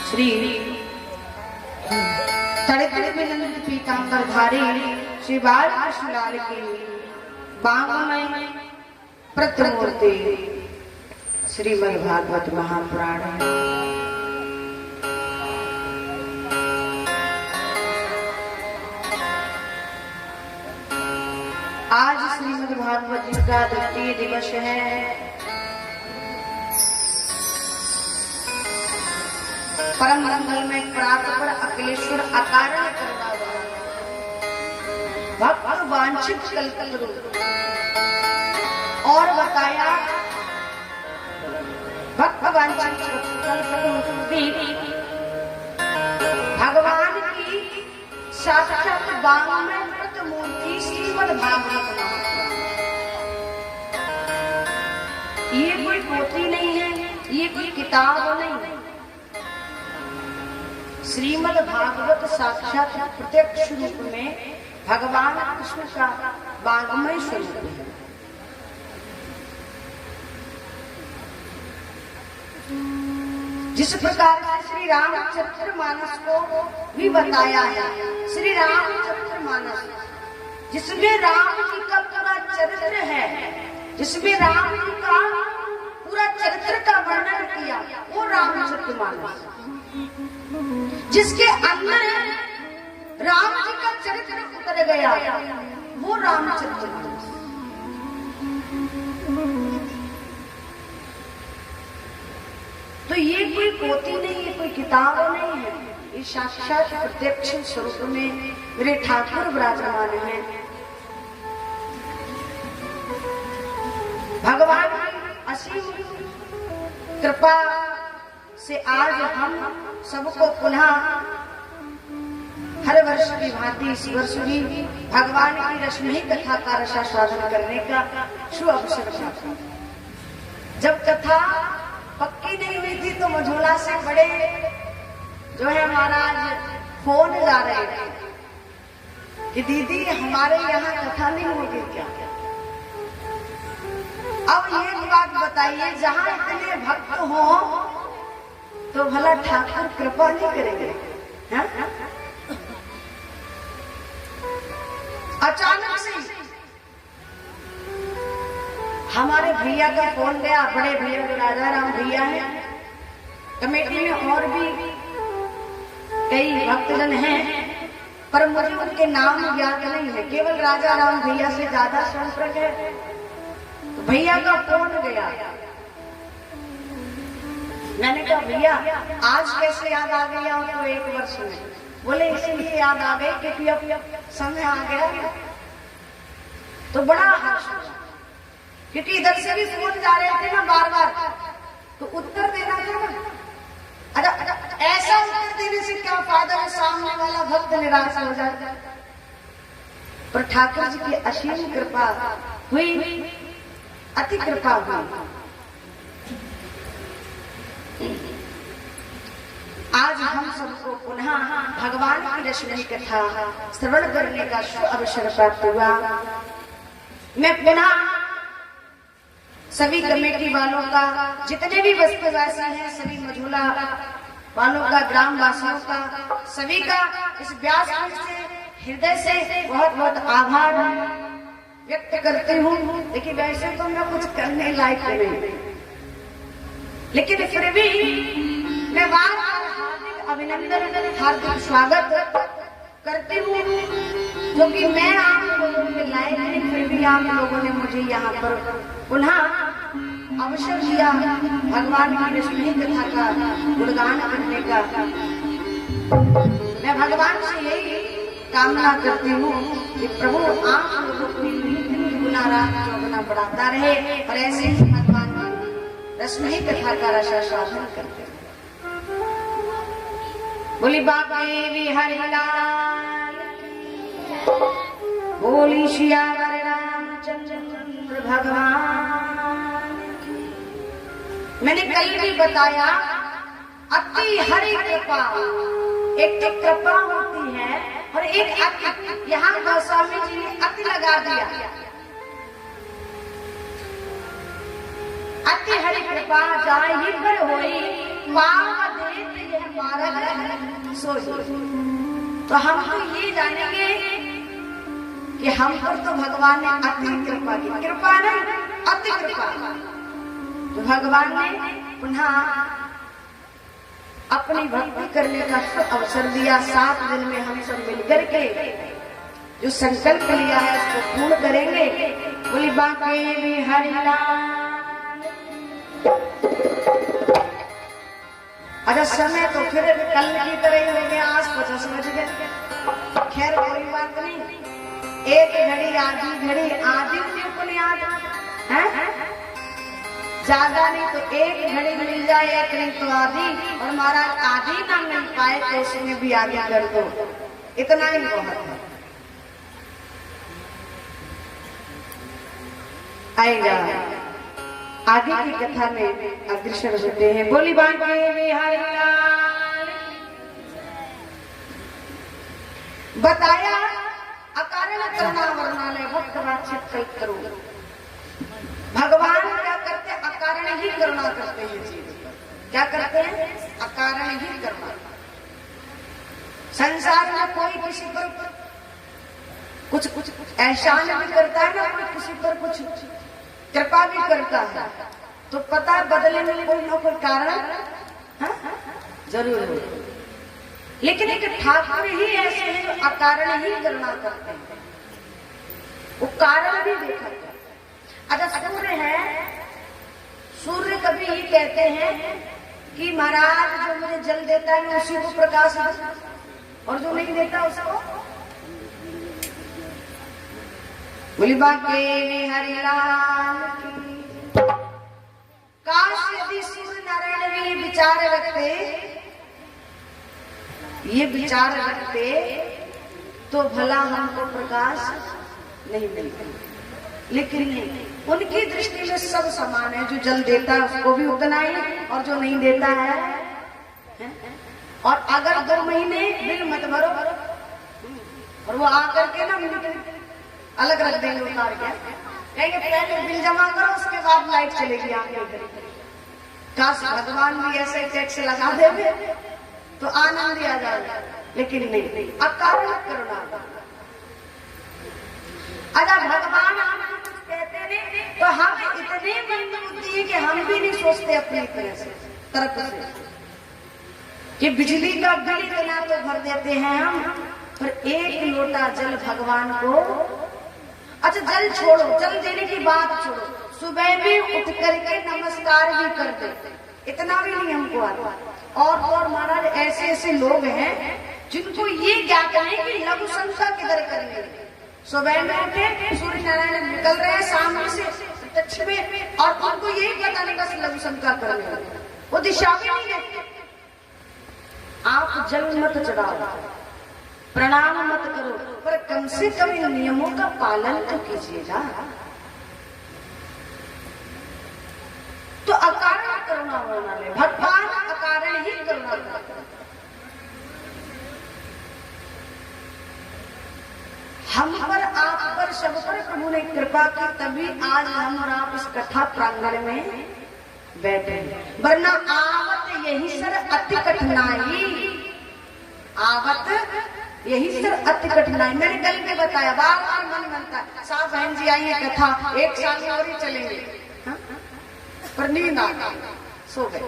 श्री तड़ित विनंद पीतांबरधारी श्री बालकृष्ण लाल की वाङ्मय प्रतिमूर्ति श्रीमद् भागवत महापुराण है। आज श्रीमद् भागवत जी का द्वितीय दिवस है। परम मंगल में परात्पर अखिलेश्वर अकारण करुणा भक्त वांछित कल्पतरु और बताया भक्त वांछित कल्पतरु भगवान की साक्षात वाङ्मय प्रतिमूर्ति श्रीमद् भागवत। ये कोई पोथी नहीं है, ये कोई किताब नहीं है। श्रीमद् भागवत साक्षात प्रत्यक्ष रूप में भगवान कृष्ण का वाङ्मय स्वरूप है। जिस प्रकार से श्री रामचरितमानस को भी बताया है, श्री रामचरितमानस जिसमें राम जी का पूरा चरित्र है, जिसमें राम जी का पूरा चरित्र का वर्णन किया, वो रामचरितमानस। जिसके अंदर राम जी का चरित्र उतर गया, वो रामचरितमानस। तो ये कोई पोथी नहीं है, कोई किताब नहीं है, ये साक्षात प्रत्यक्ष स्वरूप में मेरे ठाकुर विराजमान है। भगवान की असीम कृपा से आज हम सबको पुनः हर वर्ष की भांति इस वर्ष भी भगवान की रश्मि कथा का रसास्वादन करने का शुभ अवसर मिला। जब कथा पक्की नहीं हुई थी तो मझोला से बड़े जो है महाराज फोन ला रहे थे कि दीदी हमारे यहाँ कथा नहीं होगी क्या। अब ये बात बताइए, जहाँ इतने भक्त हो तो भला ठाकुर कृपा नहीं करेंगे? अचानक से हमारे भैया का फोन गया, बड़े भैया राजा राम भैया है, कमेटी में और भी कई भक्तजन हैं, पर मुझे उनके नाम याद नहीं है, केवल राजा राम भैया से ज्यादा संपर्क है। तो भैया का फोन गया, मैंने कहा भैया आज कैसे याद आ गया आपको 1 वर्ष में? बोले इसलिए याद आ गई क्योंकि अब समय आ गया। तो बड़ा हर्ष, क्योंकि इधर से भी फोन जा रहे थे ना बार बार, तो उत्तर देना था ना। अरे ऐसा उत्तर देने से क्या फायदा है, सामने वाला भक्त निराश हो जाए। पर ठाकुर जी की असीम कृपा हुई, अति कृपा हुई। आज हम सबको पुनः भगवान की रश्मि कथा श्रवण करने का शुभ अवसर प्राप्त हुआ। मैं पुनः सभी कमेटी वालों का, जितने भी बस्तीवासी हैं, सभी मझोला वालों का, ग्राम वासियों का, सभी का इस व्यास से हृदय से बहुत बहुत आभार व्यक्त करती हूँ। लेकिन वैसे तो मैं कुछ करने लायक नहीं, लेकिन फिर भी मैं बार बार हार्दिक अभिनंदन, हार्दिक स्वागत करती हूँ, क्योंकि मैं आप लोगों के लायक नहीं, फिर भी आप लोगों ने मुझे यहाँ पर पुनः अवसर दिया भगवान की रश्मि कथा का गुणगान करने का। मैं भगवान से यही कामना करती हूँ कि प्रभु आप लोगों को गुना रात चौगुना बढ़ाता रहे, और ऐसे ही भगवान की रश्मि कथा का रसास्वादन करते हैं। बोली बाबे बिहारी लाल, बोली सियावर रामचंद्र भगवान। मैंने कल भी बताया, अति हरि कृपा, एक तो कृपा होती है और एक अति। यहाँ गोस्वामी जी ने अति लगा दिया। अति हरि कृपा जाहि पर होई, पाव देत यह मार्ग सोई। तो हम तो ये जानेंगे कि हम पर तो भगवान ने अति कृपा की, कृपा नहीं अति कृपा। तो भगवान ने पुनः अपनी भक्ति करने का अवसर दिया। 7 दिन में हम सब मिलकर के जो संकल्प लिया है उसको पूर्ण करेंगे। बोली बांके बिहारी लाल। अच्छा समय तो फिर कल की तरह ही हो गया, आज 50 बज गए। खैर कोई बात नहीं, एक घड़ी आधी बुनियाद है, ज्यादा नहीं तो एक घड़ी मिल जाए, एक नहीं तो आधी। और महाराज आधी ना मिल पाए तो उसमें भी आधी कर दो, इतना ही बहुत है। आएगा आगे की कथा में अग्रसर होते हैं। बोली बांके बिहारी लाल। बताया अकारण करुणा वर्णालय भक्त वाचित करो। भगवान क्या करते हैं? अकारण ही करुणा करते हैं जीव पर। क्या करते हैं? अकारण ही करुणा। संसार में कोई किसी पर कुछ एहसान भी करता है ना, कोई किसी पर कुछ कृपा भी करता है, तो पता है बदले में कोई ना कोई कारण जरूर है। लेकिन एक ठाकुर ही ऐसे हैं जो अकारण ही करुणा करते हैं, वो कारण भी देखा जाए। अच्छा सूर्य है, सूर्य कभी ही कहते हैं कि महाराज जो मुझे जल देता है मैं उसी को प्रकाश दूं, और जो नहीं देता उसको बोली बांके बिहारी लाल की। काश यदि सूर्य नारायण भी ये विचार रखते तो भला हमको प्रकाश नहीं मिलता। लेकिन नहीं, उनकी दृष्टि में सब समान है। जो जल देता है उसको भी उतना ही, और जो नहीं देता है। और अगर 2 महीने बिल मत भरो और वो आकर के ना अलग रख देंगे उतार के, कहेंगे पहले बिल जमा करो उसके बाद लाइट चलेगी आपके। काश भगवान भी ऐसे टैक्स लगा देवे तो आनंद आ जाए, लेकिन नहीं, अकारण करुणा। अगर भगवान हमको कुछ कहते नहीं तो हम इतने मंद बुद्धि है कि हम भी नहीं सोचते अपनी तरफ से कि बिजली का बिल इतना तो भर देते हैं हम, पर 1 लोटा जल भगवान को। अच्छा जल छोड़ो, जल देने की बात छोड़ो, सुबह भी उठ करके नमस्कार भी कर दे, इतना भी नहीं हमको आता। और महाराज ऐसे लोग हैं जिनको ये ज्ञात नहीं कि लघु शंका किधर करेंगे। सुबह में उठे, सूर्य नारायण निकल रहे हैं सामने से दक्षिण में, और उनको यही पता नहीं बस लघु शंका करेंगे, वो दिशा भी नहीं देखते। आप जल मत चढ़ाओ, प्रणाम मत करो, पर कम से कम इन नियमों का पालन तो कीजिएगा। तो अकारण करुणा होना है, भगवान अकारण ही करुणा करते हैं। हम पर, आप पर, सब पर प्रभु ने कृपा की, तभी आज हम और आप इस कथा प्रांगण में बैठे, वरना आवत यही सर अति कठिनाई, आवत यही सर अति कठिनाई। मैंने कल भी बताया, बार बार मन बनता है साहब बहन जी आई है कथा, 1 साल में और ही चलेंगे, पर नींद आ गई, सो गए,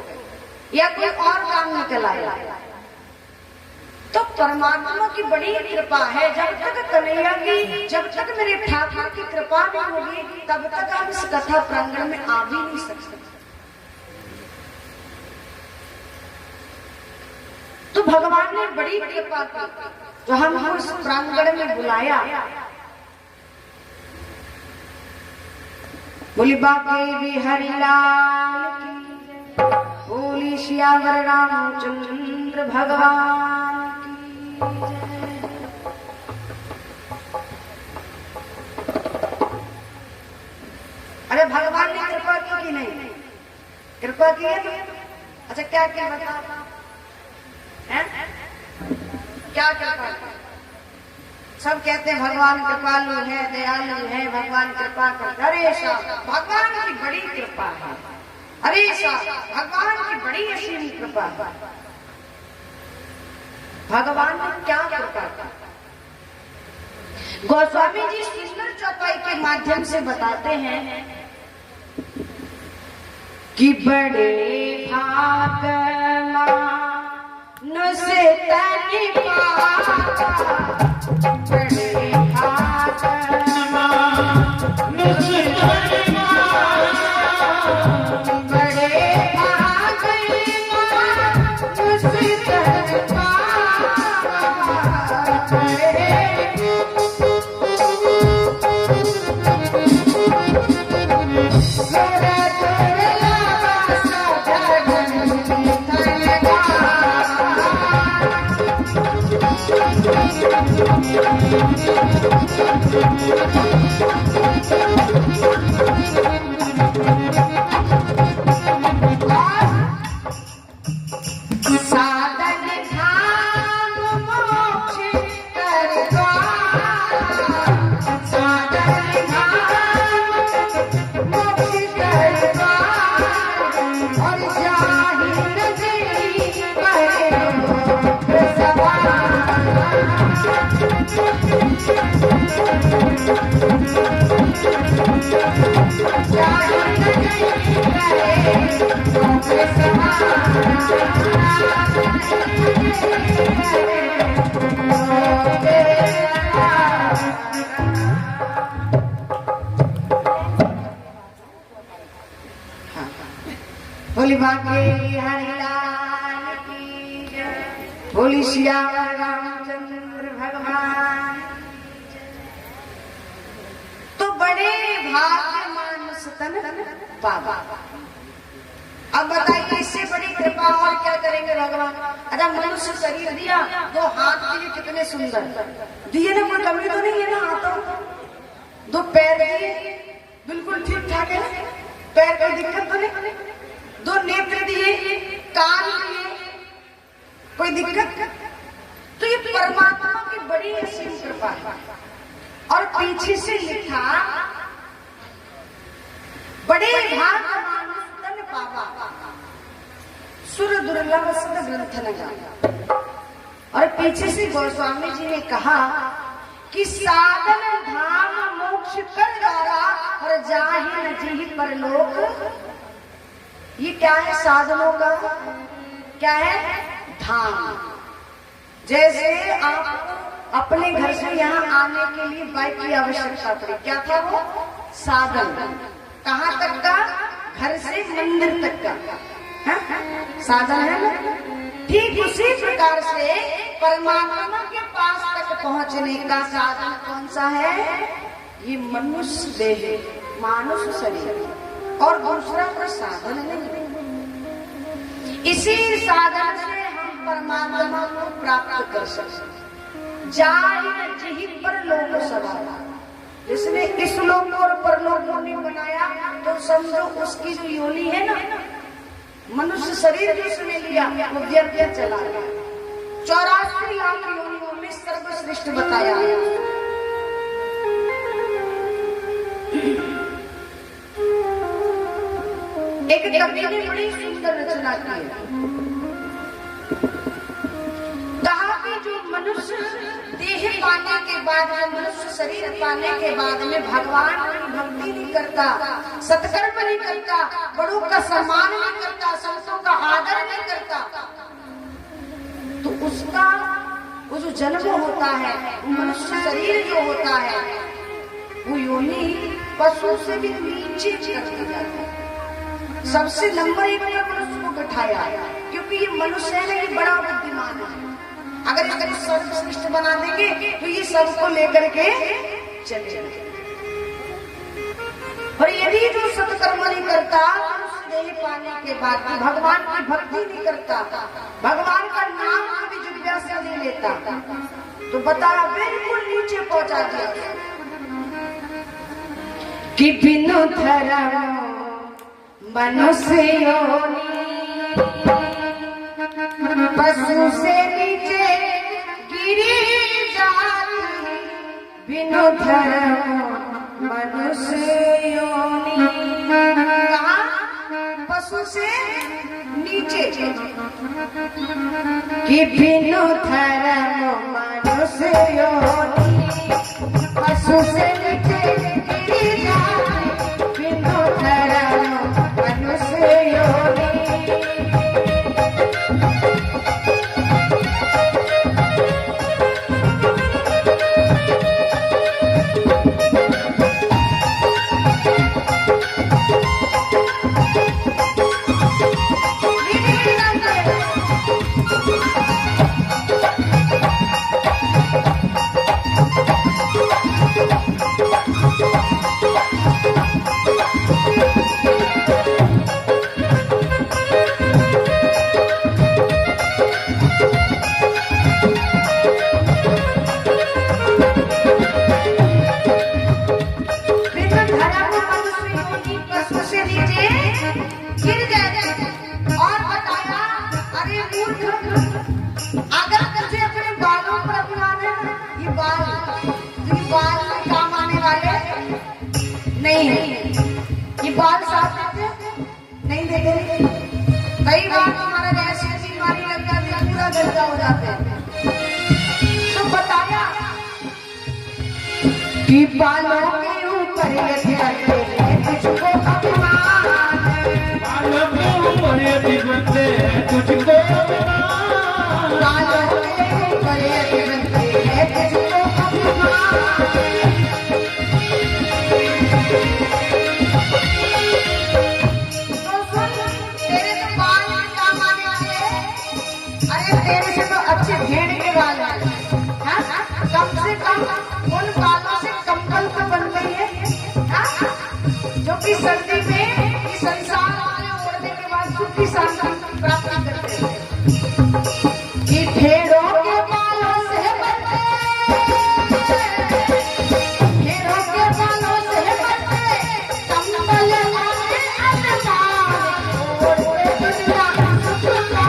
या कोई और काम निकल आया। तो परमात्मा की बड़ी कृपा है। जब तक कन्हैया की, जब तक मेरे ठाकुर की कृपा नहीं होगी, तब तक हम इस कथा प्रांगण में आ भी नहीं सकते। तो भगवान ने बड़ी कृपा की, तो हमको इस प्रांगण में बुलाया। बोली बांके बिहारी लाल की, बोली सियावर रामचंद्र भगवान की। अरे भगवान ने कृपा की कि नहीं? कृपा की है। अच्छा क्या क्या बता, क्या कृपा? सब कहते हैं भगवान कृपालु है, दयालु है, भगवान कृपा करता। अरे साहब भगवान की बड़ी कृपा है, अरे साहब भगवान की बड़ी असीम कृपा है। भगवान ने क्या कृपा की। गोस्वामी जी सुंदर चौपाई के माध्यम से बताते हैं कि बड़े भाग मानुष तन पावा, बड़े भाग मानुष तन पावा, बड़े भाग मानुष तन साधन धाम मोक्ष कर द्वार, साधन धाम मोक्ष कर द्वार, और जाहि न जीहि करे मोक्ष सवार, जाहि न जीहि करे मोक्ष बोली बाके हरिलाल की जय, बोली श्याम रामचंद्र भगवान। तो बड़े भाग्य मानुष तन पावा। अब बताइए इससे बड़ी कृपा और क्या करेंगे भगवान। अच्छा मनुष्य शरीर दिया, दो हाथ दिए कितने सुंदर दिए ना, कोई कमी तो नहीं है ना हाथों। दो पैर दिए बिल्कुल ठीक ठाक है ना, पैर कोई दिक्कत तो नहीं। दो नेत्र दिए, कान दिए, कोई दिक्कत। तो ये परमात्मा की बड़ी असीम कृपा है। और पीछे से लिखा बड़े भाग्य मानुष तन पावा, सुर दुर्लभ सद ग्रंथ न जाना। और पीछे से गोस्वामी जी ने कहा कि साधन धाम मोक्ष कर द्वारा, और जाहि न जीहि परलोक। ये क्या है साधनों का, क्या है धाम। जैसे आप अपने घर से यहाँ आने के लिए बाइक की आवश्यकता पड़ी, क्या था वो साधन। कहाँ तक का, घर से मंदिर तक का साधन है ना। ठीक उसी प्रकार से परमात्मा के पास तक पहुँचने का साधन कौन सा है, ये मनुष्य देह, मानुष शरीर, और दूसरा कोई साधन नहीं। इसी साधन से हम परमात्मा को प्राप्त कर सकते। जाहि न जीहि परलोक सवार, जिसने इस लोक और परलोक को नहीं बनाया तो समझो उसकी जो योनि है ना, मनुष्य शरीर जिसने लिया वो व्यर्थ चला गया। 84 लाख योनियों में सर्वश्रेष्ठ बताया। एक कवि ने बड़ी सुंदर रचना की है। कहा कि जो मनुष्य देह पाने के बाद, मनुष्य शरीर पाने के बाद में भगवान की भक्ति नहीं करता, सत्कर्म नहीं करता, बड़ों का सम्मान नहीं करता, संतों का आदर नहीं करता, तो उसका वो जो जन्म होता है, मनुष्य शरीर जो होता है, वो योनि पशु से भी नीचे कर दी जाती है। सबसे नंबर 1 पर मनुष्य को बैठाया, क्योंकि ये मनुष्य है ना, ये बड़ा बुद्धिमान है। अगर इसको सर्वश्रेष्ठ बना देंगे तो ये सबको लेकर के चले जाएंगे। और यदि जो सत्कर्म नहीं करता, देह पाने के बाद भगवान की भक्ति नहीं करता, भगवान का नाम कभी जिज्ञासा नहीं लेता, तो बता बिल्कुल नीचे पहुंचा दिया कि बिनु धर्म मनुष्य योनि, पशु से नीचे गिरी जाती, बिनु धर्म मनुष्य योनि। कहा पशु से नीचे कि भिन्न धर्म मनुष्य योनि पशु से नीचे गिरी जाए भिन्न धर्म मनुष्य योनि नहीं ये बाल साफ देते नहीं देते कई बार हमारा गैस की बीमारी लग जाती है पूरा गंदा हो जाता है तो बताया कि बालों के ऊपर यदि रखते हैं तुझको अपमान बालों के ऊपर यदि रखते हैं तुझको अपमान बालों के ऊपर यदि रखते हैं तुझको अपमान तेरे से तो अच्छे भेड़ के बाल हैं, कम से कम उन बालों से कंबल तो बन गई है, जो कि सर्दी में इस संसार वाले ओढ़ने के बाद सुख की शांति प्राप्त करते हैं। कि भेड़ों के बालों से बनते, भेड़ों के बालों से बनते कंबल वाले अनमान ओढ़ते दुनिया सुख का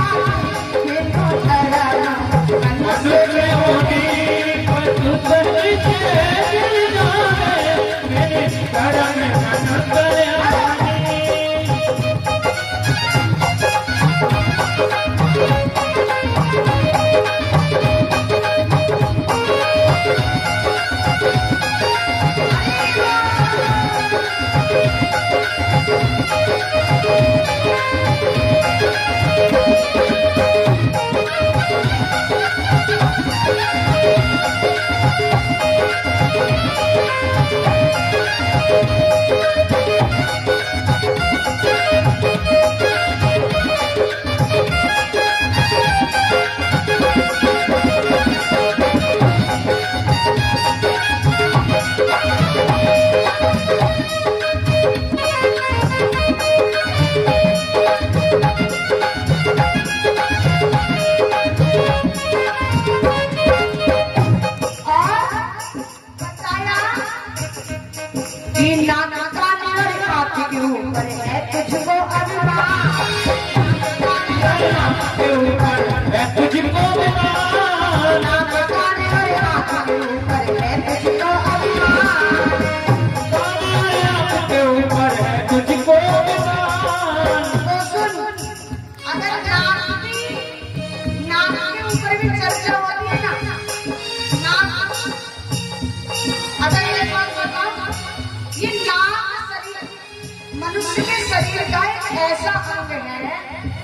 मनुष्य के शरीर का एक ऐसा अंग है,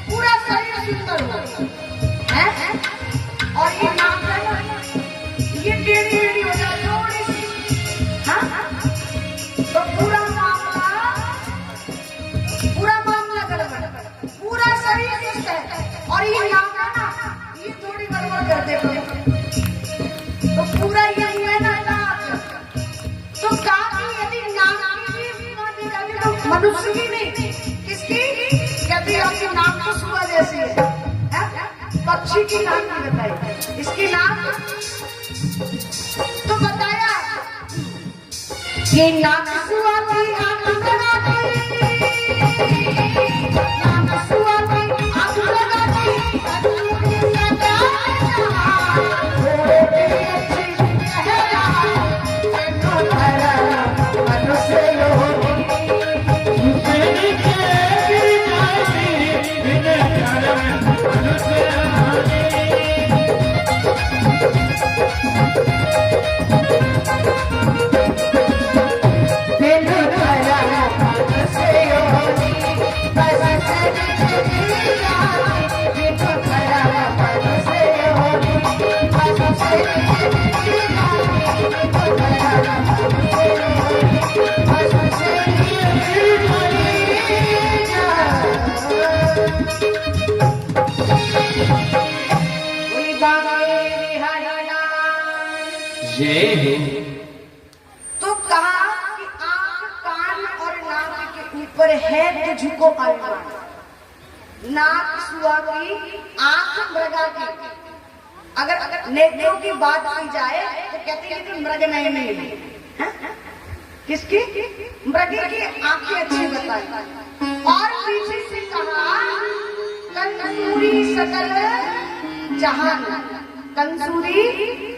पूरा शरीर सुंदर होता है और ये नाक है, ये टेढ़ी टेढ़ी हो जाती है थोड़ी सी, तो पूरा मामला गड़बड़, पूरा शरीर सुस्त है और ये नाक है ना, ये थोड़ी गड़बड़ कर देते तो पूरा ये है ना नाक, तो काफी यदि नाक तो मनुष्य की नहीं, किसकी? यदि आपकी नाक तो सुबह जैसी है, पक्षी की नाक नहीं बताई, इसकी नाक तो बताया कि नाक सुआ की आंख लगाती, नाक सुआ की आंख लगाती, मनुष्य बांके बिहारी लाल। जय हो। तो कहा कि आंख कान और नाक के ऊपर है तुझको अभिमान। नाक सुआ की, आंख मृगा की। अगर नेत्रों की बात की जाए तो कहते हैं कि मृग नयनी है। किसकी? मृग की आंखें अच्छी बताई। और पीछे से कहा कंसूरी सकल जहान, कंसूरी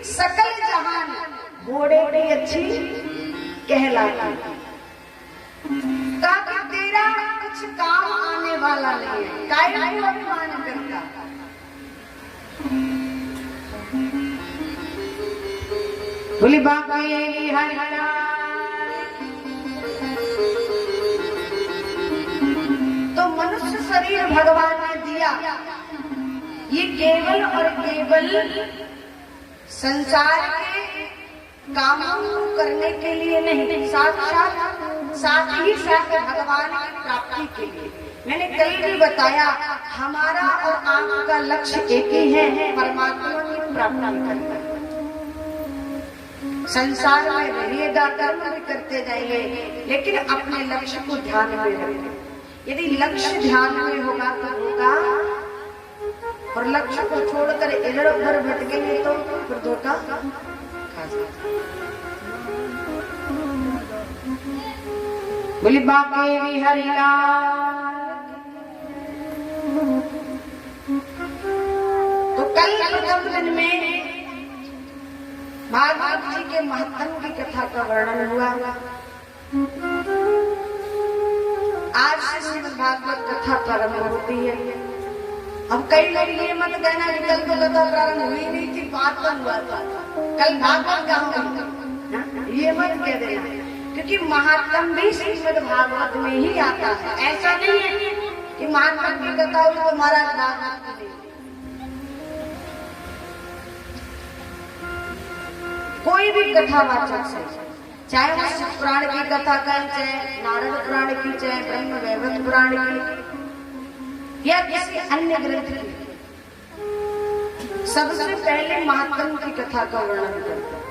सकल जहान, घोड़े की अच्छी कहलाती। कहा कि तेरा कुछ काम आने वाला नहीं है, काहे को अभिमान करता। बोली बांके बिहारी लाल। तो मनुष्य शरीर भगवान ने दिया, ये केवल और केवल संसार के कामों को करने के लिए नहीं, साथ ही साथ भगवान की प्राप्ति के लिए। मैंने कल भी बताया हमारा और आपका लक्ष्य एक ही है, परमात्मा की प्राप्ति करना। संसार में रहिएगा, कर्म भी करते जाइए, लेकिन अपने लक्ष्य को ध्यान में रखें। यदि लक्ष्य ध्यान में होगा तो होगा, और लक्ष्य को छोड़कर इधर उधर भटकेंगे तो फिर धोखा खा सकते। बोली बांके बिहारी लाल। तो कल प्रथम दिन में भागवत जी के महत्व की कथा का वर्णन हुआ। आज से श्रीमद् भागवत कथा प्रारंभ होती है। अब कई लोग ये मत कहना कि कल तो कथा प्रारंभ हुई नहीं थी, बात तो हुआ था, कल भागवत कहाँ हुई, ये मत कह देना, क्योंकि महात्म भी श्रीमद् भागवत में ही आता है। ऐसा नहीं है कि महात्मा की कथा हुई तो महाराज भागवत नहीं। कोई भी कथावाचक से, चाहे वो शिव पुराण की कथा करें, चाहे नारद पुराण की, चाहे ब्रह्म वैवर्त पुराण की, या किसी अन्य ग्रंथ की, सबसे पहले महात्म की कथा का वर्णन करते हैं।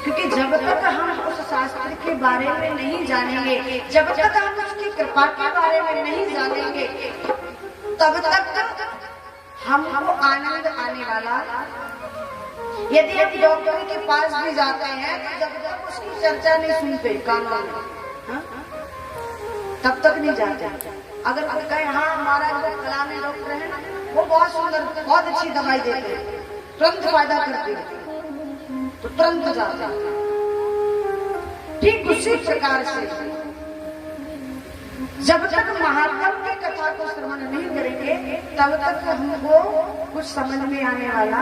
क्योंकि जब तक हम उस शास्त्र के बारे में नहीं जानेंगे, जब तक हम उसकी कृपा के बारे में नहीं जानेंगे, तब तक हमको आनंद आने वाला। यदि हम डॉक्टर के पास भी जाते हैं तो जब तक उसकी चर्चा नहीं सुनते कान में, तब तक नहीं जाते। अगर कोई कहे हाँ हमारा जो फलाने डॉक्टर है ना, वो बहुत सुंदर, बहुत अच्छी दवाई देते हैं, तुरंत फायदा करते हैं, तो तुरंत जाते हैं। ठीक उसी प्रकार से जब तक महात्मा की कथा को श्रवण नहीं करेंगे, तब तक हमको कुछ समझ में आने वाला।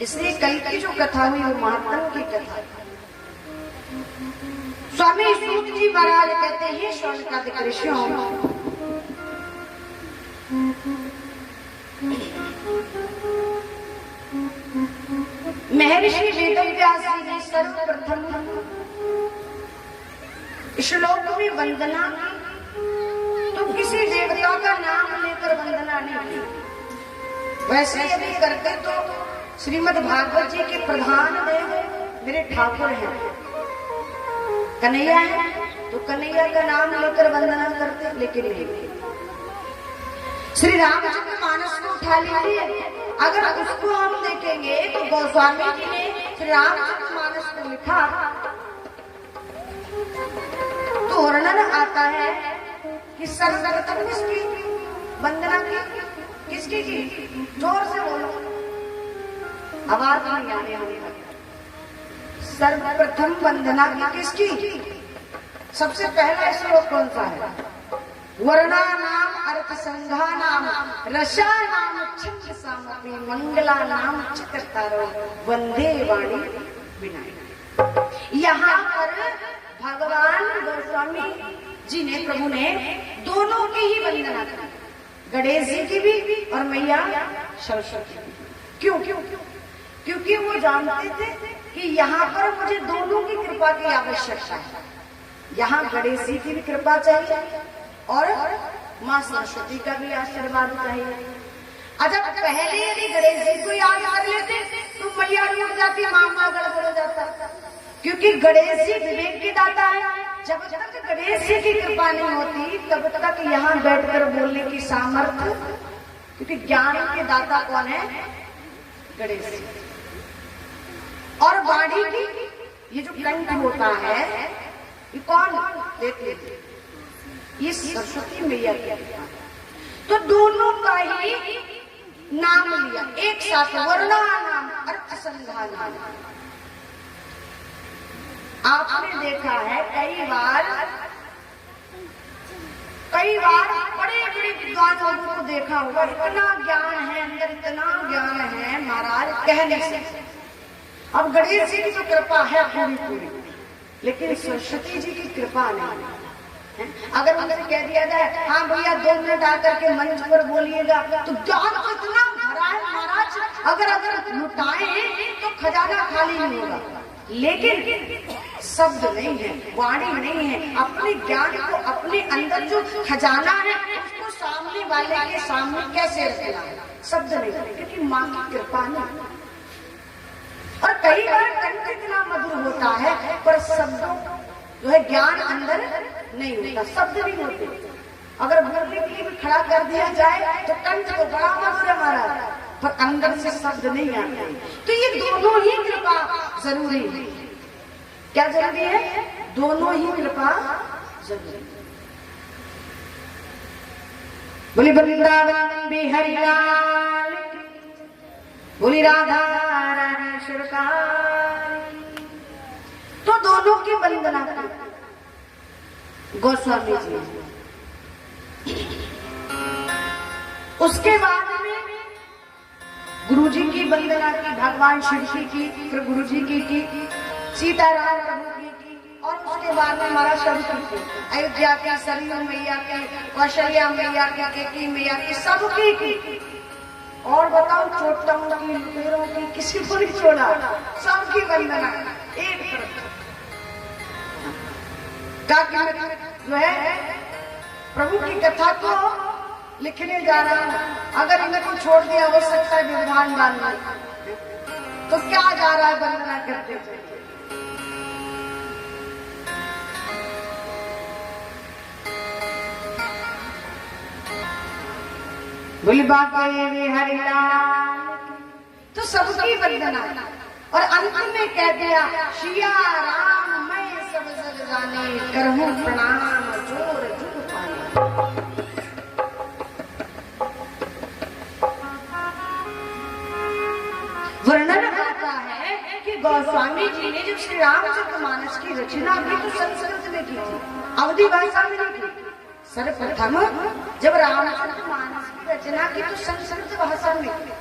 इसलिए कल की जो कथा हुई वो महात्मा की कथा। स्वामी सूत जी महाराज कहते हैं शौनकादिक ऋषियों, महर्षि वेदव्यास जी ने सर्वप्रथम श्लोक में वंदना की, तो किसी देवता का नाम लेकर वंदना नहीं की। वैसे यदि करते तो श्रीमद् भागवत जी के प्रधान देव मेरे ठाकुर हैं, कन्हैया है, तो कन्हैया का नाम लेकर वंदना करते, लेकिन नहीं। श्री रामचंद्र मानस को उठा लीजिए, अगर उसको हम देखेंगे तो गोस्वामी जी ने श्री रामचंद्र मानस को लिखा तो वर्णन आता है कि सर्वप्रथम किसकी वंदना की, किसकी की? जोर से बोलो, आवाज नहीं आने वाली। सर्वप्रथम वंदना की किसकी? सबसे पहला श्लोक कौन सा है? वर्णा नाम अर्थ संघा नाम रसा नाम छत्र सामपी मंगला नाम चक्रतारो वंदे वाणी विनायक। यहाँ पर भगवान गोस्वामी जी ने, प्रभु ने दोनों की ही वंदना की, गणेश जी की भी और मैया सरस्वती की। क्यों? क्योंकि वो जानते थे कि यहाँ पर मुझे दोनों की कृपा की आवश्यकता है। यहाँ गणेश जी की भी कृपा चाहिए और माँ सरस्वती का भी आशीर्वाद चाहिए। अच्छा, पहले यदि गणेश जी को याद कर लेते तो मैया रुक जाती, मामला गड़बड़ हो जाता, क्योंकि गणेश जी विवेक के दाता है। जब तक गणेश जी की कृपा नहीं होती तब तक यहाँ बैठकर बोलने की सामर्थ्य, क्योंकि ज्ञान के दाता कौन है? गणेश जी। और वाणी की ये जो कंठ होता है ये कौन देते? ये सरस्वती मैया की कृपा। तो दोनों का ही नाम लिया एक साथ, वर्णानाम अर्थ संधान। आपने देखा है कई बार बड़े बड़े विद्वान लोगों को देखा होगा, इतना ज्ञान है अंदर, इतना ज्ञान है महाराज कहने से। अब गणेश जी की तो कृपा है पूरी, लेकिन सरस्वती जी की कृपा नहीं है। अगर उनसे कह दिया जाए हाँ भैया 2 मिनट आकर के मंच पर बोलिएगा, तो ज्ञान तो इतना भरा है महाराज, अगर लुटाए तो खजाना खाली नहीं होगा। लेकिन शब्द नहीं है, वाणी नहीं है, अपने ज्ञान को, अपने अंदर जो खजाना है उसको सामने वाले के सामने कैसे रखना? शब्द नहीं, क्योंकि माँ की कृपा नहीं। और कई बार कंठ इतना मधुर होता है पर शब्दों जो है ज्ञान अंदर नहीं होता, शब्द नहीं होते। अगर बोलने के लिए भी खड़ा कर दिया जाए तो कंठ तो बड़ा मधुर हमारा, पर अंदर से शब्द नहीं आते। तो ये दोनों ही कृपा जरूरी है। क्या जरूरी है? दोनों ही कृपा जरूरी। बोली वृंदावन बिहारी लाल, बोली राधा रामेश्वर का। तो दोनों की वंदना गोस्वामी जी। उसके बाद में गुरुजी की वंदना की, भगवान शिव जी की, फिर गुरुजी की, सीताराम प्रभु की, और उसके बाद में हमारा सबकी, अयोध्या की सरयू मैया की, कौशल्या मैया की, केकी मैया की, सबकी की। और बताओ चोटों की, लुटेरों की, किसी को नहीं छोड़ा, सबकी वंदना एक तरफ। जो है प्रभु की कथा को लिखने जा रहा हूं, अगर इन्हें को छोड़ दिया हो सकता है विधान डालना, तो क्या जा रहा है वंदना करते हुए। बोली बाबा हरिलाल, तो सबकी वंदना। और अंत में कह दिया सिया राम मैं सब जग जाने, करहूं प्रणाम जोर जुग पाए। वर्णन आता है कि गोस्वामी जी ने जब श्री रामचरितमानस की रचना की तो संस्कृत में की थी, अवधी भाषा में नहीं की। सर्वप्रथम जब रामचरितमानस की रचना की तो संस्कृत भाषा में की।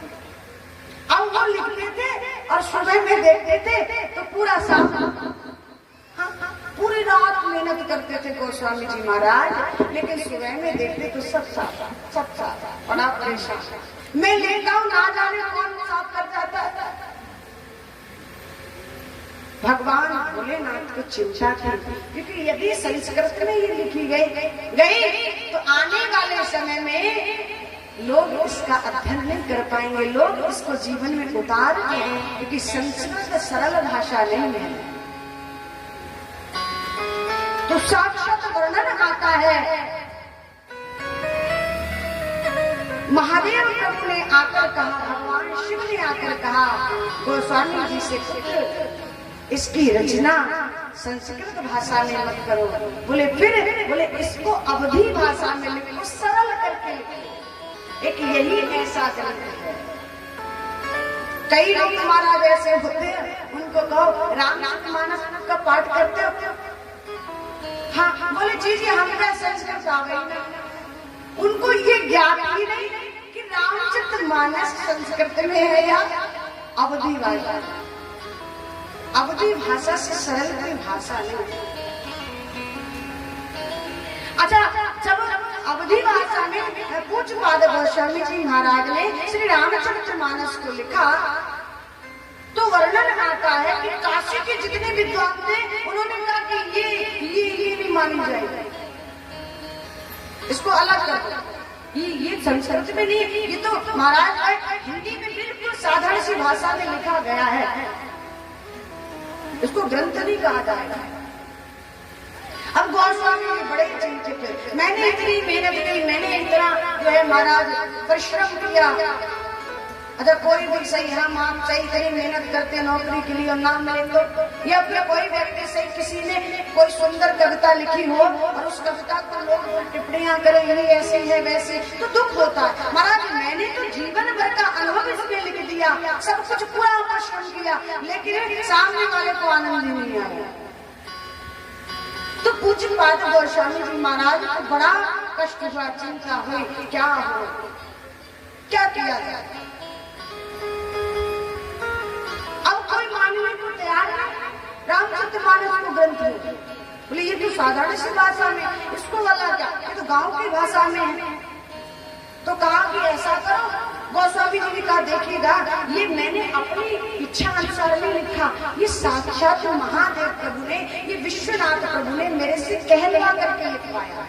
अब वो लिखते थे और सुबह में देखते थे तो पूरा साफ, पूरी रात मेहनत करते थे गोस्वामी जी महाराज, लेकिन सुबह में देखते तो सब साफ, बड़ा परेशान। मैं लेता हूँ, ना जाने कौन साफ कर जाता है। भगवान भोलेनाथ को चिंता थी, क्योंकि यदि संस्कृत में ये लिखी गई तो आने वाले समय में लोग इसका अध्ययन नहीं कर पाएंगे, लोग इसको जीवन में उतार के, क्योंकि संस्कृत सरल भाषा नहीं है। तो साक्षात वर्णन आता है, महादेव प्रभु ने आकर कहा, भगवान शिव ने आकर कहा गोस्वामी जी से, इसकी रचना संस्कृत भाषा में मत करो। बोले फिर? बोले इसको अवधी भाषा में लिखो, सरल करके लिखो। एक यही ऐसा ग्रंथ है। कई लोग महाराज ऐसे होते हैं, उनको कहो रामचरितमानस का पाठ करते हो? हाँ, बोले जी हमें संस्कृत आ गई ना। उनको ये ज्ञान ही नहीं कि रामचरितमानस संस्कृत में है या अवधी भाषा। अवधी भाषा से सरल कोई भाषा नहीं। अच्छा, जब अवधी भाषा में पूज्यपाद गोस्वामी जी महाराज ने श्री रामचरितमानस को लिखा तो वर्णन आता है कि काशी के जितने विद्वान थे उन्होंने कहा कि ये नहीं मानी जाएगी। इसको अलग कर दो। ये संस्कृत में नहीं, ये तो महाराज हिंदी में बिल्कुल साधारण सी भाषा में लिखा गया है, इसको ग्रंथ नहीं कहा जाएगा। अब गोस्वामी जी बड़े चिंतित थे, मैंने इतनी मेहनत की, मैंने इतना जो है महाराज परिश्रम किया। अच्छा कोई भी सही, हम आप सही कहीं मेहनत करते नौकरी के लिए और नाम मिले तो, या फिर कोई व्यक्ति सही किसी ने कोई सुंदर कविता लिखी हो और उस कविता को लोग टिप्पणियां करें ये ऐसे है वैसे, तो दुख होता है। महाराज मैंने तो जीवन भर का अनुभव इसमें लिख दिया, सब कुछ पूरा परिश्रम किया, लेकिन सामने वाले को आनंद ही नहीं आया। तो पूज्य पाद गोस्वामी जी महाराज को बड़ा कष्ट हुआ, चिंता हुई, क्या हो, क्या किया जाए। अब कोई मानने को तैयार नहीं, रामचरितमानस को ग्रंथ है, बोले ये तो साधारण सी भाषा में, इसको वाला क्या, ये तो गांव की भाषा में है। तो कहा कि ऐसा करो, गोस्वामी जी ने कहा देखिएगा ये मैंने अपनी इच्छा अनुसार नहीं लिखा, ये साक्षात महादेव प्रभु ने, ये विश्वनाथ प्रभु ने मेरे से कहलवा करके लिखवाया।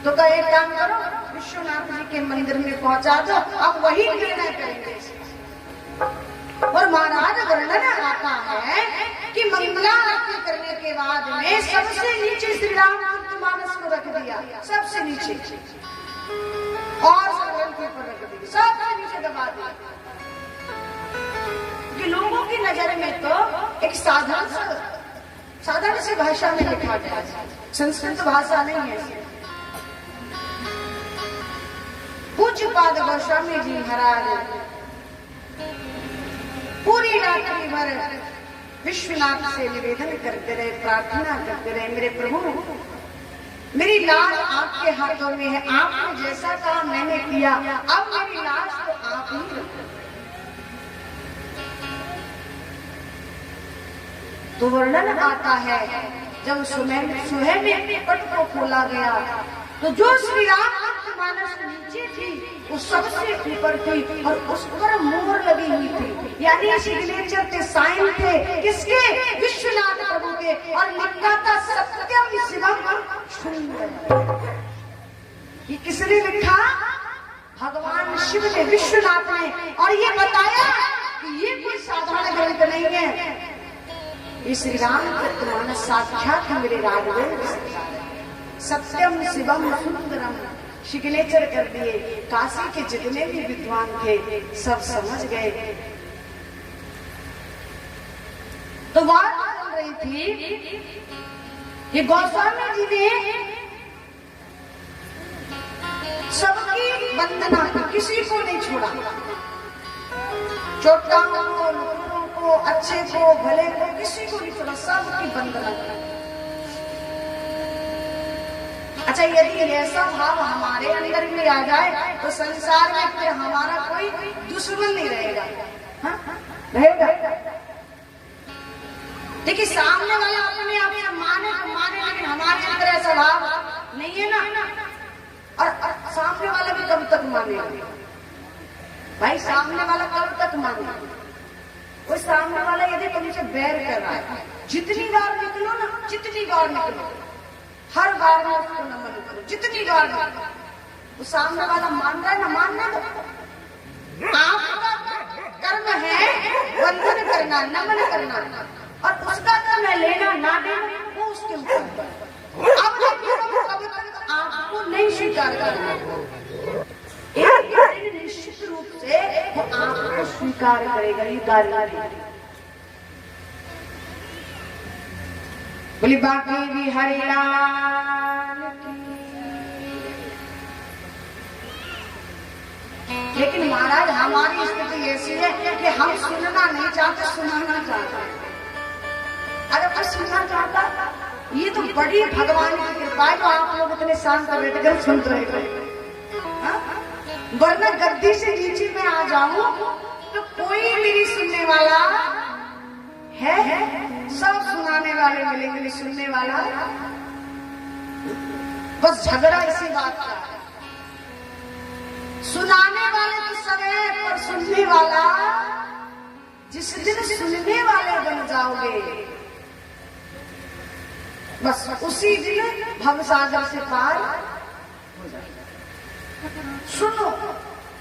तो कहा एक काम करो, विश्वनाथ जी के मंदिर में पहुंचा दो, अब वही निर्णय करेंगे। और महाराज वर्णन आता है कि मंगला आरती करने के बाद में सबसे नीचे श्री रामचरितमानस को रख दिया, सबसे नीचे, और ग्रंथ पर रख दिया, सबसे नीचे दबा दिया। कि लोगों की नजर में तो एक साधारण सी भाषा में लिखा गया, संस्कृत भाषा नहीं है। पूज्य पाद गोस्वामी जी महाराज पूरी रात्रि भर विश्वनाथ से निवेदन करते रहे, प्रार्थना करते रहे, मेरे प्रभु मेरी लाश आपके हाथों में है, आपने जैसा कहा मैंने किया, अब मेरी लाश तो आप ही रखो। तो वर्णन आता है जब सुबह में पट को खोला गया तो जो श्री रामचरितमानस नीचे थी वो सबसे ऊपर थी और उस पर मोहर लगी हुई थी, यानी सिग्नेचर थे, साइन थे, किसके, विश्वनाथ प्रभु के, और लिखा था सत्यम शिवम सुंदर। ये किसने लिखा, भगवान शिव ने, विश्वनाथ ने, और ये बताया कि ये कोई साधारण ग्रंथ नहीं है, ये श्री रामचरितमानस साक्षात मेरे राघवेंद्र सत्यम शिवम सुंदरम सिग्नेचर कर दिए। काशी के जितने भी विद्वान थे सब समझ गए। तो बात चल रही थी कि गोस्वामी जी ने सबकी वंदना की, किसी को नहीं छोड़ा, चोटाओं को, लुटरों को, अच्छे को, भले को, किसी को नहीं छोड़ा, सबकी वंदना की। अच्छा यदि ऐसा भाव हमारे अंदर भी आ जाए तो संसार में फिर हमारा कोई दुश्मन नहीं रहेगा, रहेगा। देखिए सामने वाला अपने आप से माने तो माने, लेकिन हमारे अंदर ऐसा भाव नहीं है ना, और सामने वाला भी कब तक मानेगा भाई, सामने वाला कब तक मानेगा। वो सामने वाला यदि तुमसे बैर कर रहा है, जितनी बार निकलो ना, जितनी बार निकलो, हर बार में उसको नमन करो, जितनी बार निकलो, वो सामने वाला मान रहा है ना, मानना दो। आपका कर्म है वंदन करना, नमन करना, और उसका कर्म है लेना ना देना, वो उसके ऊपर। अब कब तक आपको नहीं स्वीकार करना, एक दिन निश्चित रूप से वो आपको स्वीकार करेगा। ये गारंटी। बोली बाकी भी हरिलाल की। लेकिन महाराज हमारी स्थिति ऐसी है कि हम सुनना नहीं चाहते, सुनाना चाहते। अगर कोई सुनना चाहता, ये तो बड़ी भगवान की कृपा है, तो आप लोग इतने शांत बैठकर सुन रहे थे। वरना गद्दी से नीचे में आ जाऊं तो कोई मेरी सुनने वाला है, सब सुनाने वाले मिलेंगे, सुनने वाला बस झगड़ा इसी बात का है। सुनाने वाले तो सब है, पर सुनने वाला, जिस दिन सुनने वाले बन जाओगे बस उसी दिन भवसागर से पार सुनो,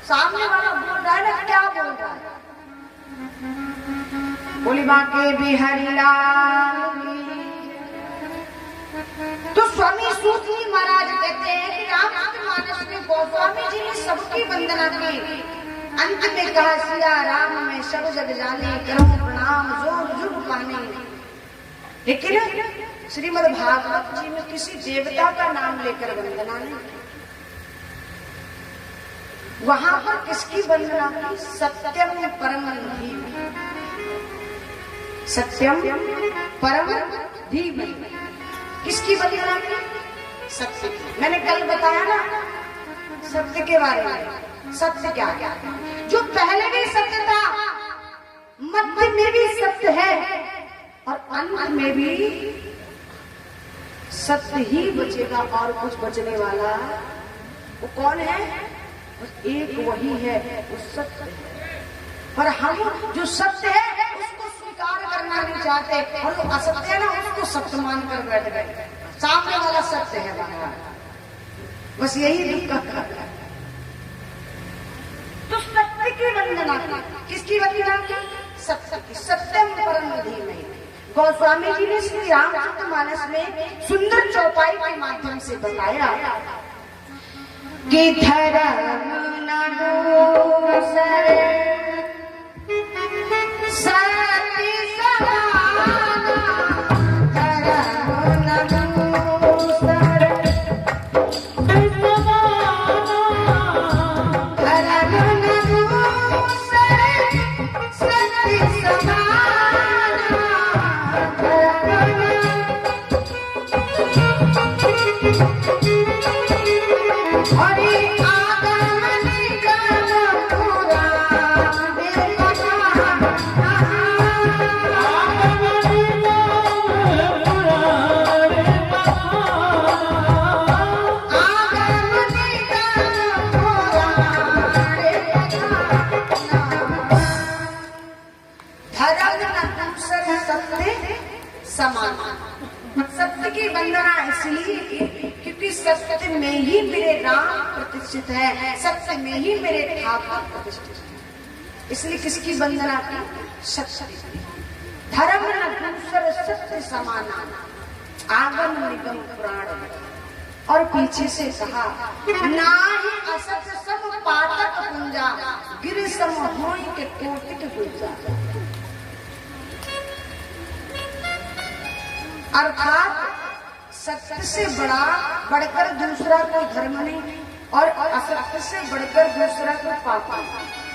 सामने वाला बोल रहा है ना, क्या बोल रहा है? बोली बाके बिहारी लाल की। तो स्वामी सूत जी महाराज कहते हैं कि रामचरितमानस में गोस्वामी जी ने सबकी वंदना की। अंत में कहा सिया राम में सब जग जाने, करूं प्रणाम जोर जुग पाने। लेकिन श्रीमद् भागवत जी में किसी देवता का नाम लेकर वंदना नहीं। वहां पर किसकी वंदना की? सत्यम परम धीमहि। सत्यम परम धीमहि। किसकी वंदना की? सत्य की। मैंने कल बताया ना सत्य के बारे में। सत्य क्या? जो पहले भी सत्य था, मध्य में भी सत्य है और अंत में भी सत्य ही बचेगा और कुछ बचने वाला वो कौन है? बस एक वही है, वो सत्य है। पर हम जो सत्य है उसको स्वीकार करना नहीं चाहते और जो असत्य है ना उसको सत्य मान कर बैठ गए। सामने वाला सत्य है भगवान, बस यही दुख का है। तो सत्य की वंदना की। किसकी वंदना की? सत्य की। सत्यम परम धीमहि। गोस्वामी जी ने श्री रामचरितमानस में सुंदर चौपाई के माध्यम से बताया कि धर्म न दूसरे सत्य समाना, धर्म न दूसरे धर्म न दूसरे सत्य समाना, धर्म हरि आगम निगम पुराण समान। सत्य की वंदना इसलिए की क्योंकि सत्य में ही मेरे राम प्रतिष्ठित है, सत्य में ही मेरे ठाकुर प्रतिष्ठित है। इसलिए किसकी वंदना की? सत्य। धर्म न दूसर सत्य समाना, आगम निगम पुराण। और पीछे से कहा ना ही असत सब पातक पुंजा, गिर सम होई के कोटिक गुंजा। अर्थात सत्य से बढ़कर दूसरा कोई धर्म नहीं और असत्य से बढ़कर दूसरा कोई पाप नहीं।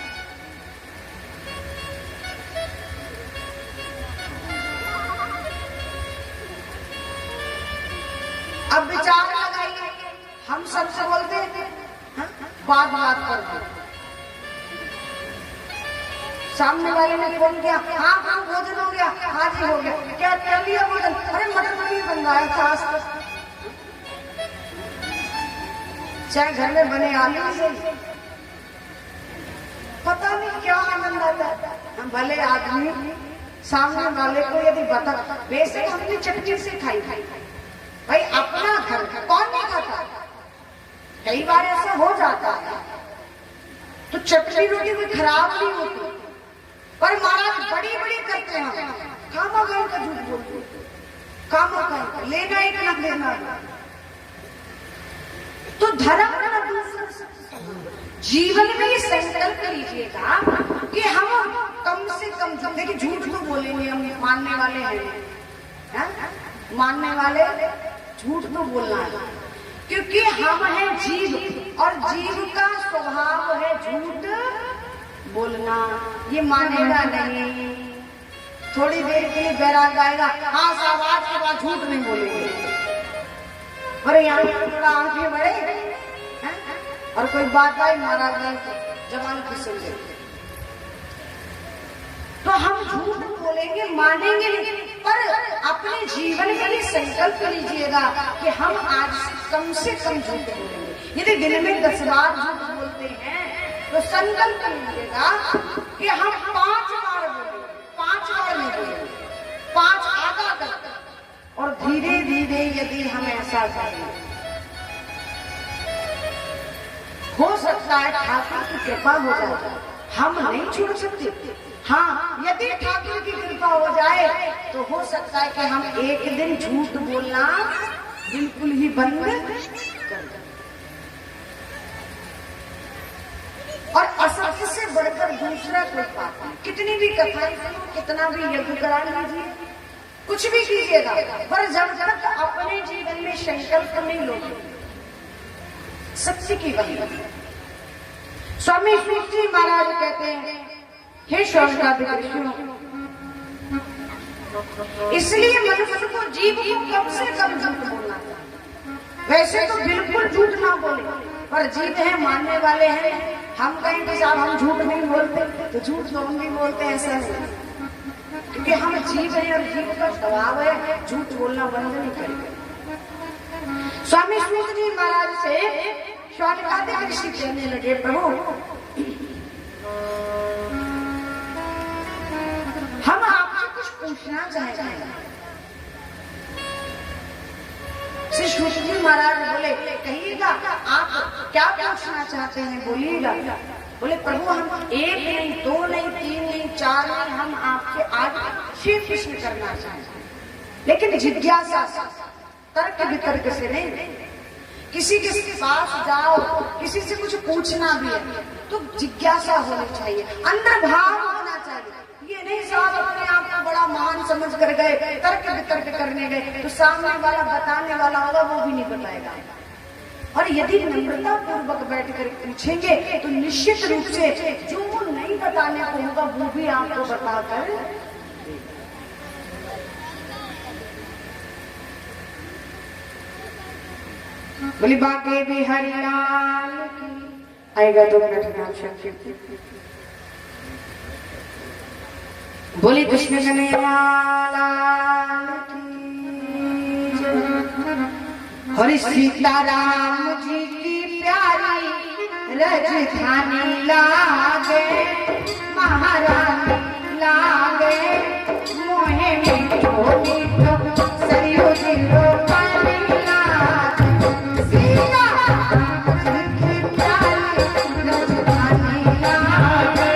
अब विचार लगाइए, हम सबसे बोलते हैं बात करते, सामने वाले ने फोन किया, हाँ भोजन हो गया, हाँ जी हो गया, क्या कर लिया भोजन? अरे मटन पनीर बन रहा है था, चाहे घर में बने आलू से, पता नहीं क्या आनंद आता है। हम भले आदमी सामने वाले को यदि बता, वैसे हमने चटनी से खाई भाई, अपना घर कौन नहीं खाता? कई बार ऐसा हो जाता है तो चटनी रोटी भी खराब नहीं होती, पर महाराज बड़ी बड़ी करते हैं, खामा खाई का झूठ बोलते, खामा खाई लेना एक न लेना। तो धर्म न दूसरा, जीवन में संकल्प लीजिएगा कि हम कम से कम, देखिए झूठ तो बोलेंगे, हम मानने वाले हैं, मानने वाले झूठ तो बोलना है, क्योंकि हम हैं जीव और जीव का स्वभाव है झूठ बोलना। ये मानेगा नहीं, थोड़ी देर के लिए बैराग आएगा, हाँ साहब के बाद झूठ नहीं बोलेंगे, अरे यहाँ थोड़ा आंखें बढ़े और कोई बात आई महाराज जवान फिसल गए, तो हम झूठ बोलेंगे, मानेंगे नहीं। पर अपने जीवन में ये संकल्प लीजिएगा कि हम आज से कम झूठ बोलेंगे। यदि दिन में 10 बार झूठ बोलते हैं तो संकल्प लीजिएगा कि हम 5 बार बोलेंगे, 5 बार नहीं बोलेंगे, 5 आधा तक। और धीरे धीरे यदि हम ऐसा करें हो सकता है ठाकुर की कृपा हो जाए, हम नहीं छोड़ सकते। हाँ, यदि ठाकुर की कृपा हो जाए तो हो सकता है कि हम एक दिन झूठ बोलना बिल्कुल ही बंद कर दें। और असत्य से बढ़कर दूसरा कोई पाप नहीं। कितनी भी कथाएं सुनो, कितना भी यज्ञ करा लीजिए, कुछ भी कीजिएगा, पर जब तक अपने जीवन में संकल्प नहीं लोगे सत्य की वही। स्वामी सूत जी महाराज कहते हैं, हे स्वर्गादि ऋषियों, इसलिए मनुष्य को जीव को कम से कम झूठ बोलना चाहिए। वैसे तो बिल्कुल झूठ ना बोले, पर जीव है, मानने वाले हैं। हम कहें कि साहब हम झूठ नहीं बोलते, तो झूठ तो हम भी बोलते हैं, ऐसा नहीं, क्योंकि हम जीव हैं और जीव का स्वभाव है झूठ बोलना बंद नहीं करेंगे। स्वामी सूत जी महाराज से शौनकादिक ऋषि कहने लगे, प्रभु हम आपसे कुछ पूछना चाहते हैं। श्री सूत जी महाराज बोले, कहिएगा आप क्या पूछना चाहते हैं, बोलिएगा। बोले, प्रभु हम एक नहीं, दो नहीं, तीन नहीं, चार नहीं, हम आपसे आज 6 प्रश्न करना चाहते हैं, लेकिन जिज्ञासा, तर्क वितर्क से नहीं। किसी के पास जाओ, किसी से कुछ पूछना भी है तो जिज्ञासा होनी चाहिए, अंदर भाव होना चाहिए। ये नहीं साहब अपने आप को बड़ा महान समझ कर गए, तर्क वितर्क करने गए, तो सामने वाला बताने वाला होगा वो भी नहीं बताएगा। और यदि नम्रता पूर्वक बैठकर पूछेंगे तो निश्चित रूप से जो नहीं बताने को होगा वो भी आपको बताकर। बोली बाके बिहारी लाल की। आएगा 2 मिनट नाम शक्ति। बोली कृष्ण कन्हैया लाल की जय। हरि सीताराम जी की प्यारी राजधानी लागे, महारानी लागे, मोहे मीठो मीठो सरियो दिलो पानी लागे। सीताराम जी की प्यारी राजधानी लागे,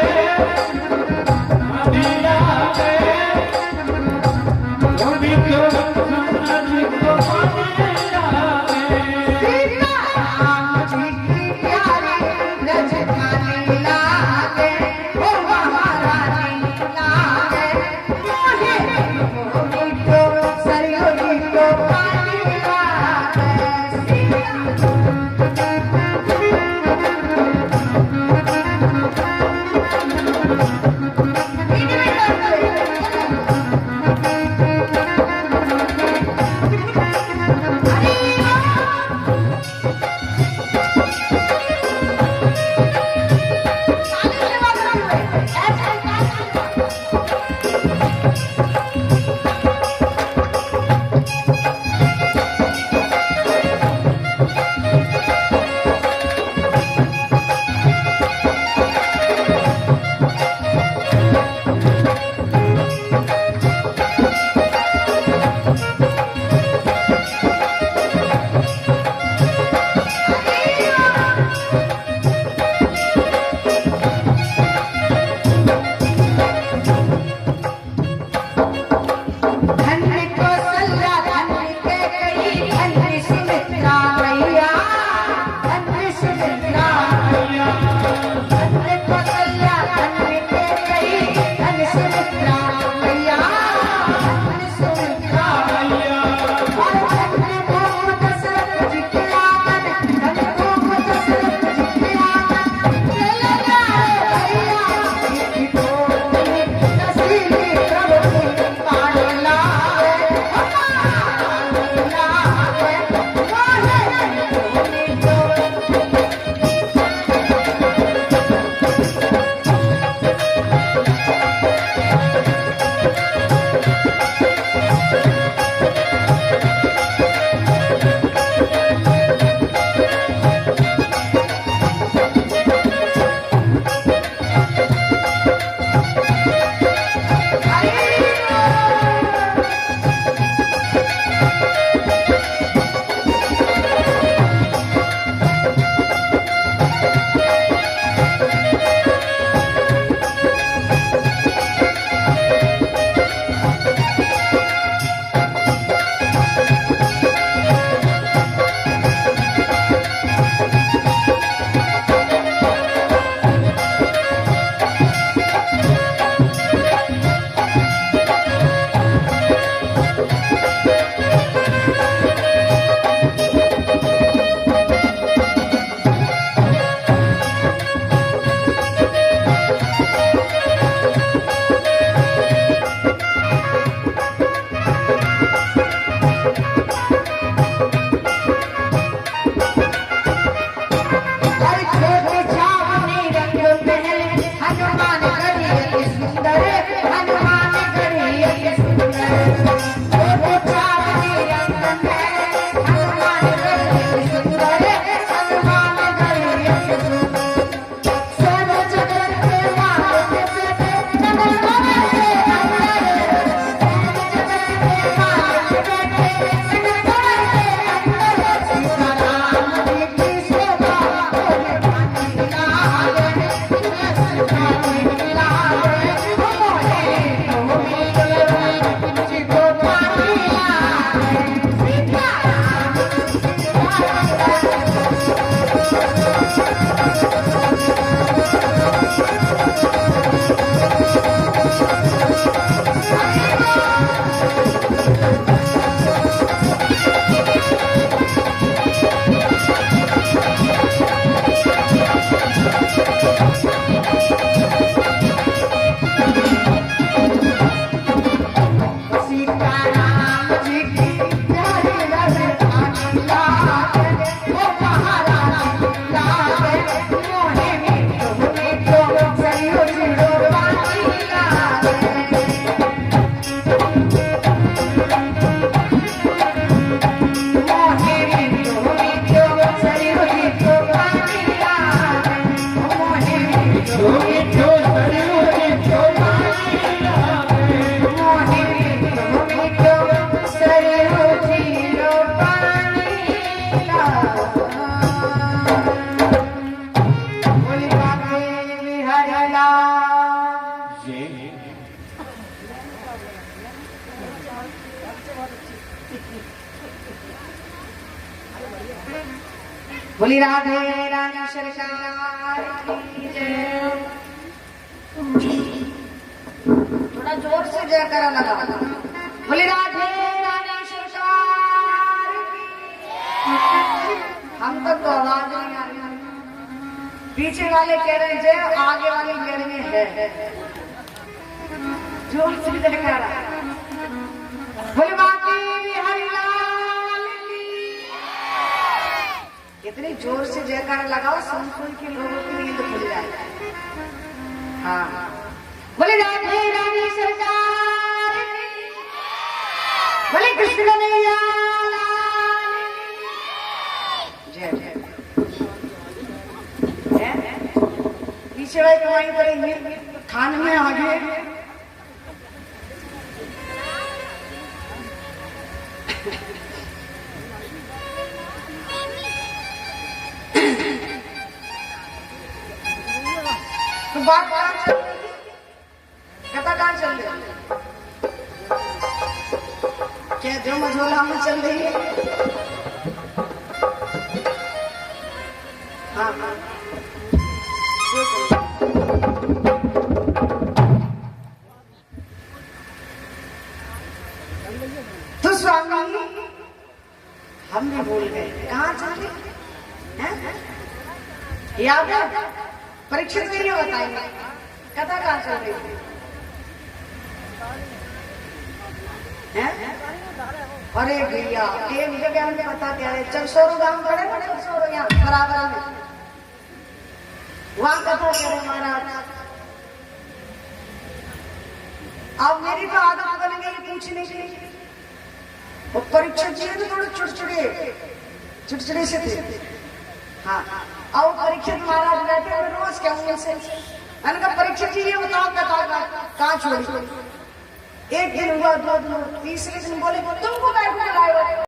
मीठो मीठो सरियो मीठो पानी लागे मोहे मीठो मीठो सरियो जीरो पानी लागे। बोली बाबे बिहारी लाल जय बोली राधे रानी सरकार की जय। थोड़ा जोर से जयकारा लगा। बोली राधे रानी सरकार की। हम तक तो आवाज नहीं आ रही। पीछे वाले कह रहे हैं जय, आगे वाले कह रहे हैं है। जोर से जयकारा। बोली बाकी बिहारी लाल की। इतनी जोर से जयकारा लगाओ संकुल के लोगों की नींद खुल जाए। हाँ बोले राधे रानी सरकार की। बोले कृष्ण मैया लाल की। जय जय। पीछे वाली कमाई करेंगे खान में आगे। तो बात कहाँ चल रही? कथा कहाँ चल रही? क्या जो मझोला में चल रही है? हाँ हाँ जो चल रही है। तो स्वामी हम भी भूल गए कहाँ चल रही है? याद है? परीक्षित के लिए बताएंगे कथा कहाँ चल रही है? अरे भैया एक जगह हमने बता दिया है, चल सोरो गांव पड़े बड़े सोरो यहाँ बराबर में वहां कथा करे महाराज। अब मेरी तो आदत बन गई पूछने की। वो परीक्षित जी तो थोड़े चिड़चिड़े से थे। हाँ और परीक्षित महाराज बैठे हुए रोज कहूंगे से मैंने कहा परीक्षित जी ये बताओ कहाँ छोड़ी। एक दिन हुआ, 2 दिन, तीसरे दिन बोले तुमको कैसे लाए